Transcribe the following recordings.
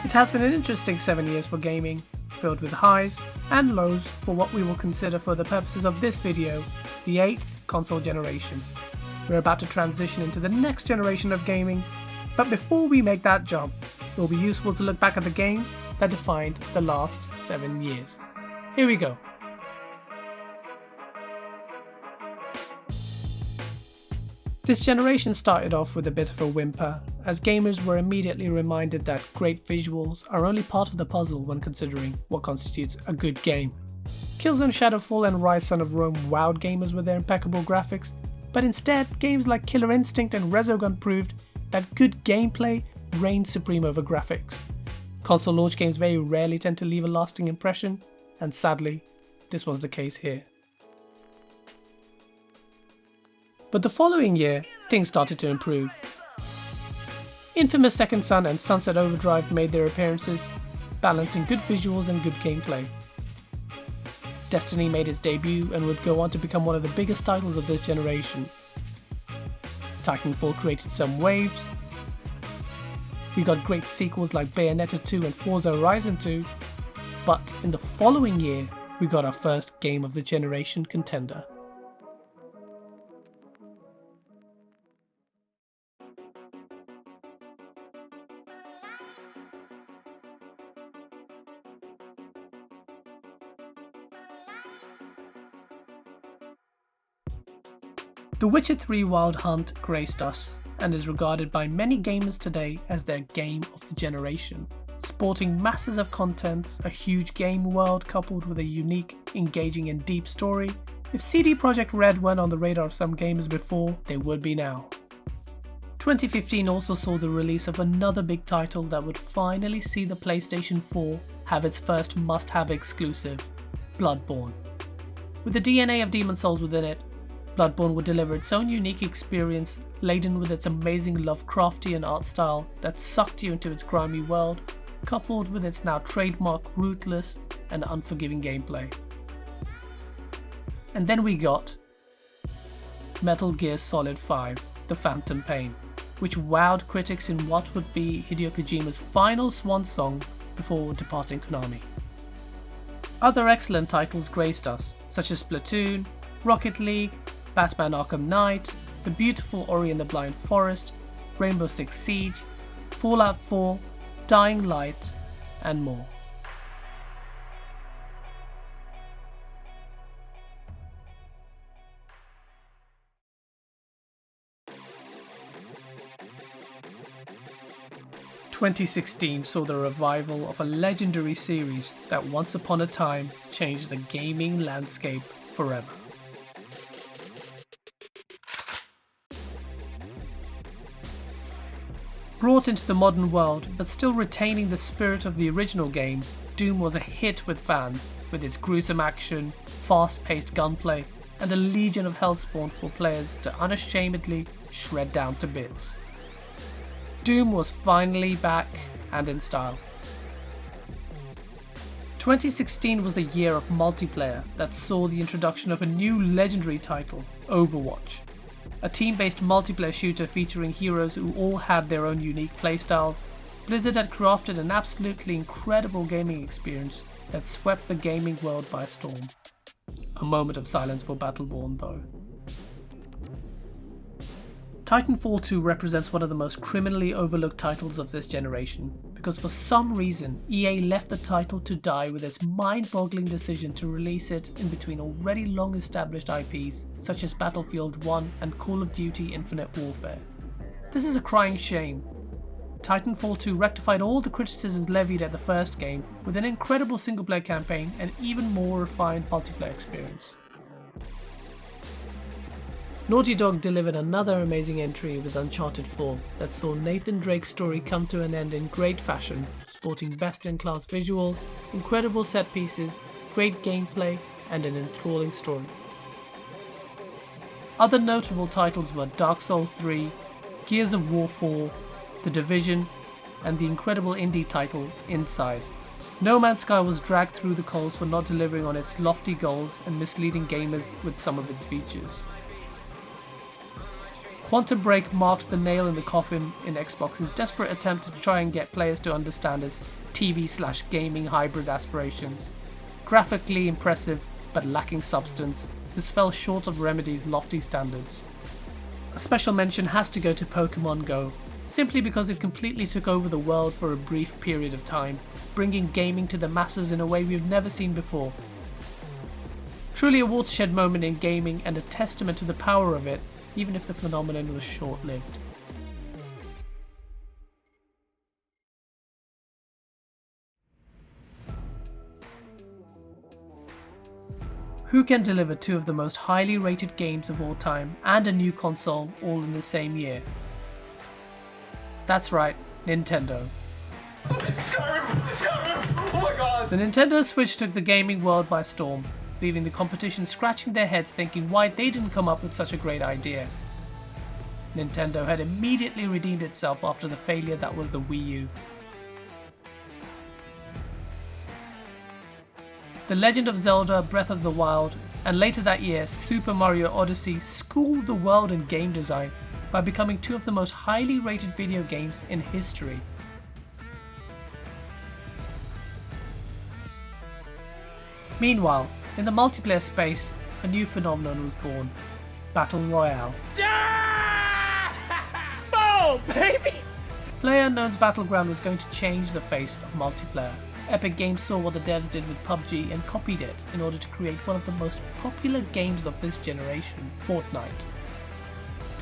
It has been an interesting 7 years for gaming, filled with highs and lows for what we will consider for the purposes of this video, the 8th console generation. We're about to transition into the next generation of gaming, but before we make that jump, it will be useful to look back at the games that defined the last 7 years. Here we go. This generation started off with a bit of a whimper, as gamers were immediately reminded that great visuals are only part of the puzzle when considering what constitutes a good game. Killzone Shadowfall and Rise Son of Rome wowed gamers with their impeccable graphics, but instead games like Killer Instinct and Resogun proved that good gameplay reigned supreme over graphics. Console launch games very rarely tend to leave a lasting impression, and sadly, this was the case here. But the following year, things started to improve. Infamous Second Son and Sunset Overdrive made their appearances, balancing good visuals and good gameplay. Destiny made its debut and would go on to become one of the biggest titles of this generation. Titanfall created some waves. We got great sequels like Bayonetta 2 and Forza Horizon 2, but in the following year, we got our first Game of the Generation contender. The Witcher 3 Wild Hunt graced us, and is regarded by many gamers today as their game of the generation. Sporting masses of content, a huge game world coupled with a unique, engaging and deep story, if CD Projekt Red weren't on the radar of some gamers before, they would be now. 2015 also saw the release of another big title that would finally see the PlayStation 4 have its first must-have exclusive, Bloodborne. With the DNA of Demon's Souls within it, Bloodborne would deliver its own unique experience, laden with its amazing Lovecraftian art style that sucked you into its grimy world, coupled with its now trademark ruthless and unforgiving gameplay. And then we got Metal Gear Solid 5: The Phantom Pain, which wowed critics in what would be Hideo Kojima's final swan song before departing Konami. Other excellent titles graced us, such as Splatoon, Rocket League, Batman Arkham Knight, The Beautiful Ori and the Blind Forest, Rainbow Six Siege, Fallout 4, Dying Light, and more. "2016 saw the revival of a legendary series that once upon a time changed the gaming landscape forever. Brought into the modern world, but still retaining the spirit of the original game, Doom was a hit with fans, with its gruesome action, fast-paced gunplay, and a legion of hellspawn for players to unashamedly shred down to bits. Doom was finally back, and in style. 2016 was the year of multiplayer that saw the introduction of a new legendary title, Overwatch. A team-based multiplayer shooter featuring heroes who all had their own unique playstyles. Blizzard had crafted an absolutely incredible gaming experience that swept the gaming world by storm. A moment of silence for Battleborn though. Titanfall 2 represents one of the most criminally overlooked titles of this generation, because for some reason EA left the title to die with its mind-boggling decision to release it in between already long-established IPs such as Battlefield 1 and Call of Duty Infinite Warfare. This is a crying shame. Titanfall 2 rectified all the criticisms levied at the first game with an incredible single-player campaign and even more refined multiplayer experience. Naughty Dog delivered another amazing entry with Uncharted 4 that saw Nathan Drake's story come to an end in great fashion, sporting best-in-class visuals, incredible set pieces, great gameplay, and an enthralling story. Other notable titles were Dark Souls 3, Gears of War 4, The Division, and the incredible indie title Inside. No Man's Sky was dragged through the coals for not delivering on its lofty goals and misleading gamers with some of its features. Quantum Break marked the nail in the coffin in Xbox's desperate attempt to try and get players to understand its TV/gaming hybrid aspirations. Graphically impressive, but lacking substance, this fell short of Remedy's lofty standards. A special mention has to go to Pokemon Go, simply because it completely took over the world for a brief period of time, bringing gaming to the masses in a way we've never seen before. Truly a watershed moment in gaming and a testament to the power of it, even if the phenomenon was short-lived. Who can deliver two of the most highly rated games of all time and a new console all in the same year? That's right, Nintendo. Skyrim! Oh my god! The Nintendo Switch took the gaming world by storm, leaving the competition scratching their heads thinking why they didn't come up with such a great idea. Nintendo had immediately redeemed itself after the failure that was the Wii U. The Legend of Zelda Breath of the Wild, and later that year Super Mario Odyssey, schooled the world in game design by becoming two of the most highly rated video games in history. Meanwhile, in the multiplayer space, a new phenomenon was born: Battle Royale. Oh, baby! PlayerUnknown's Battleground was going to change the face of multiplayer. Epic Games saw what the devs did with PUBG and copied it in order to create one of the most popular games of this generation, Fortnite.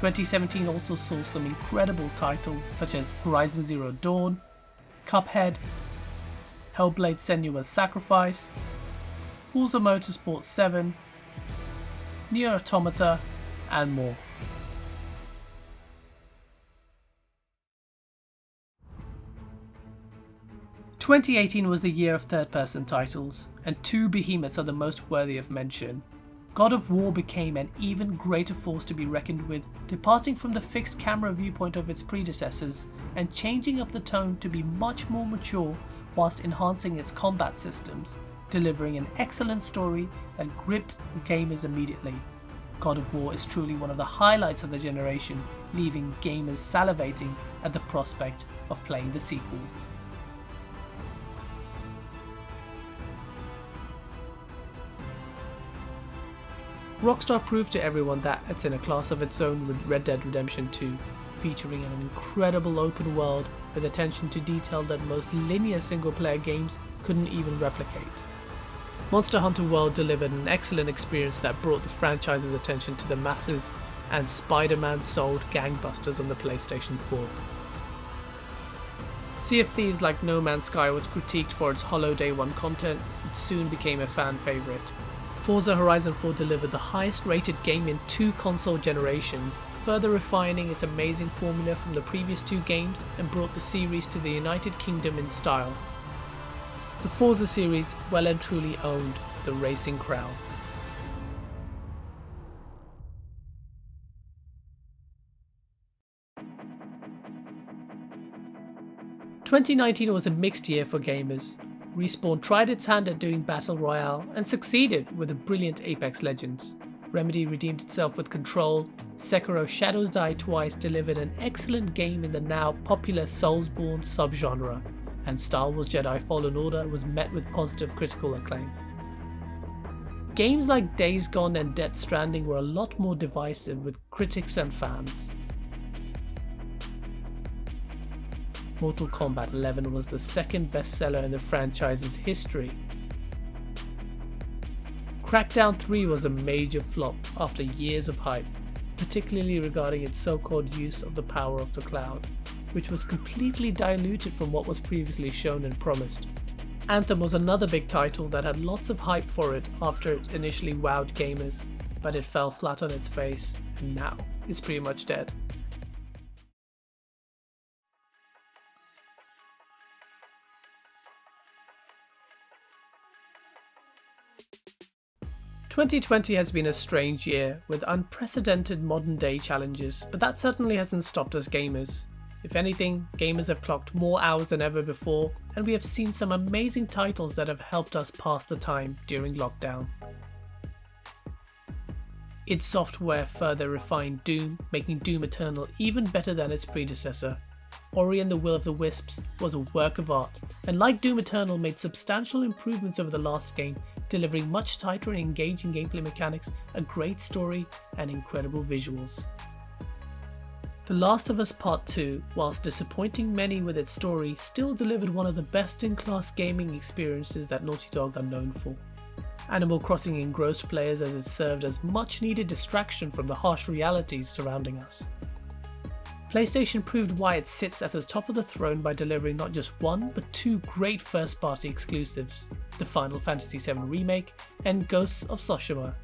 2017 also saw some incredible titles such as Horizon Zero Dawn, Cuphead, Hellblade Senua's Sacrifice, Forza Motorsport 7, Nier Automata, and more. – 2018 was the year of third-person titles, and two behemoths are the most worthy of mention. God of War became an even greater force to be reckoned with, departing from the fixed camera viewpoint of its predecessors and changing up the tone to be much more mature whilst enhancing its combat systems, delivering an excellent story that gripped gamers immediately. God of War is truly one of the highlights of the generation, leaving gamers salivating at the prospect of playing the sequel. Rockstar proved to everyone that it's in a class of its own with Red Dead Redemption 2, featuring an incredible open world with attention to detail that most linear single-player games couldn't even replicate. Monster Hunter World delivered an excellent experience that brought the franchise's attention to the masses, and Spider-Man sold gangbusters on the PlayStation 4. Sea of Thieves, like No Man's Sky, was critiqued for its hollow Day 1 content, but soon became a fan favourite. Forza Horizon 4 delivered the highest rated game in 2 console generations, further refining its amazing formula from the previous 2 games, and brought the series to the United Kingdom in style. The Forza series well and truly owned the racing crown. – 2019 was a mixed year for gamers. Respawn tried its hand at doing Battle Royale and succeeded with a brilliant Apex Legends. Remedy redeemed itself with Control. Sekiro Shadows Die Twice delivered an excellent game in the now popular Soulsborne subgenre, and Star Wars Jedi Fallen Order was met with positive critical acclaim. Games like Days Gone and Death Stranding were a lot more divisive with critics and fans. Mortal Kombat 11 was the second bestseller in the franchise's history. Crackdown 3 was a major flop after years of hype, particularly regarding its so-called use of the power of the cloud, which was completely diluted from what was previously shown and promised. Anthem was another big title that had lots of hype for it after it initially wowed gamers, but it fell flat on its face and now is pretty much dead. – 2020 has been a strange year with unprecedented modern day challenges, but that certainly hasn't stopped us gamers. If anything, gamers have clocked more hours than ever before, and we have seen some amazing titles that have helped us pass the time during lockdown. id Software further refined Doom, making Doom Eternal even better than its predecessor. Ori and the Will of the Wisps was a work of art, and like Doom Eternal made substantial improvements over the last game, delivering much tighter and engaging gameplay mechanics, a great story, and incredible visuals. The Last of Us Part 2, whilst disappointing many with its story, still delivered one of the best-in-class gaming experiences that Naughty Dog are known for. Animal Crossing engrossed players as it served as much-needed distraction from the harsh realities surrounding us. PlayStation proved why it sits at the top of the throne by delivering not just one, but two great first-party exclusives, the Final Fantasy VII Remake and Ghosts of Tsushima.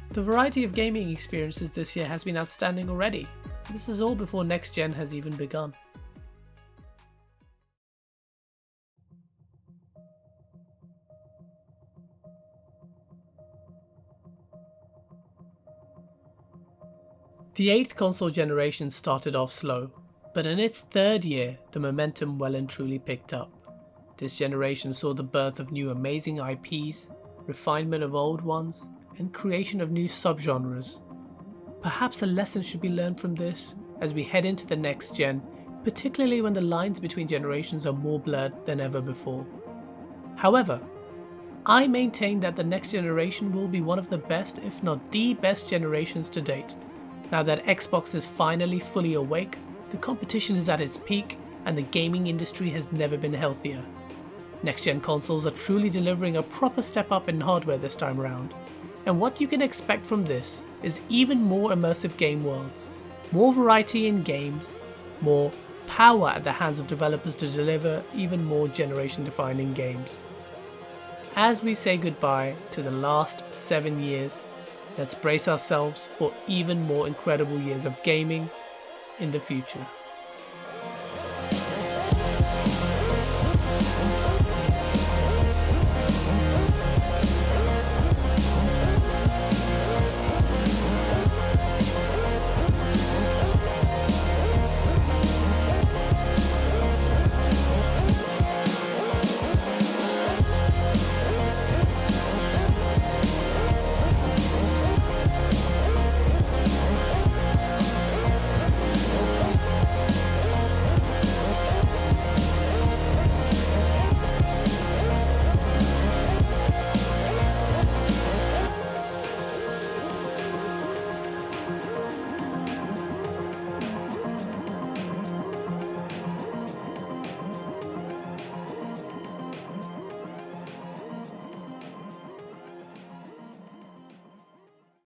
The variety of gaming experiences this year has been outstanding already. This is all before next gen has even begun. The 8th console generation started off slow, but in its third year, the momentum well and truly picked up. This generation saw the birth of new amazing IPs, refinement of old ones, and creation of new subgenres. Perhaps a lesson should be learned from this as we head into the next gen, particularly when the lines between generations are more blurred than ever before. However, I maintain that the next generation will be one of the best, if not the best generations to date. Now that Xbox is finally fully awake, the competition is at its peak and the gaming industry has never been healthier. Next-gen consoles are truly delivering a proper step up in hardware this time around, and what you can expect from this is even more immersive game worlds, more variety in games, more power at the hands of developers to deliver even more generation-defining games. As we say goodbye to the last 7 years, let's brace ourselves for even more incredible years of gaming in the future.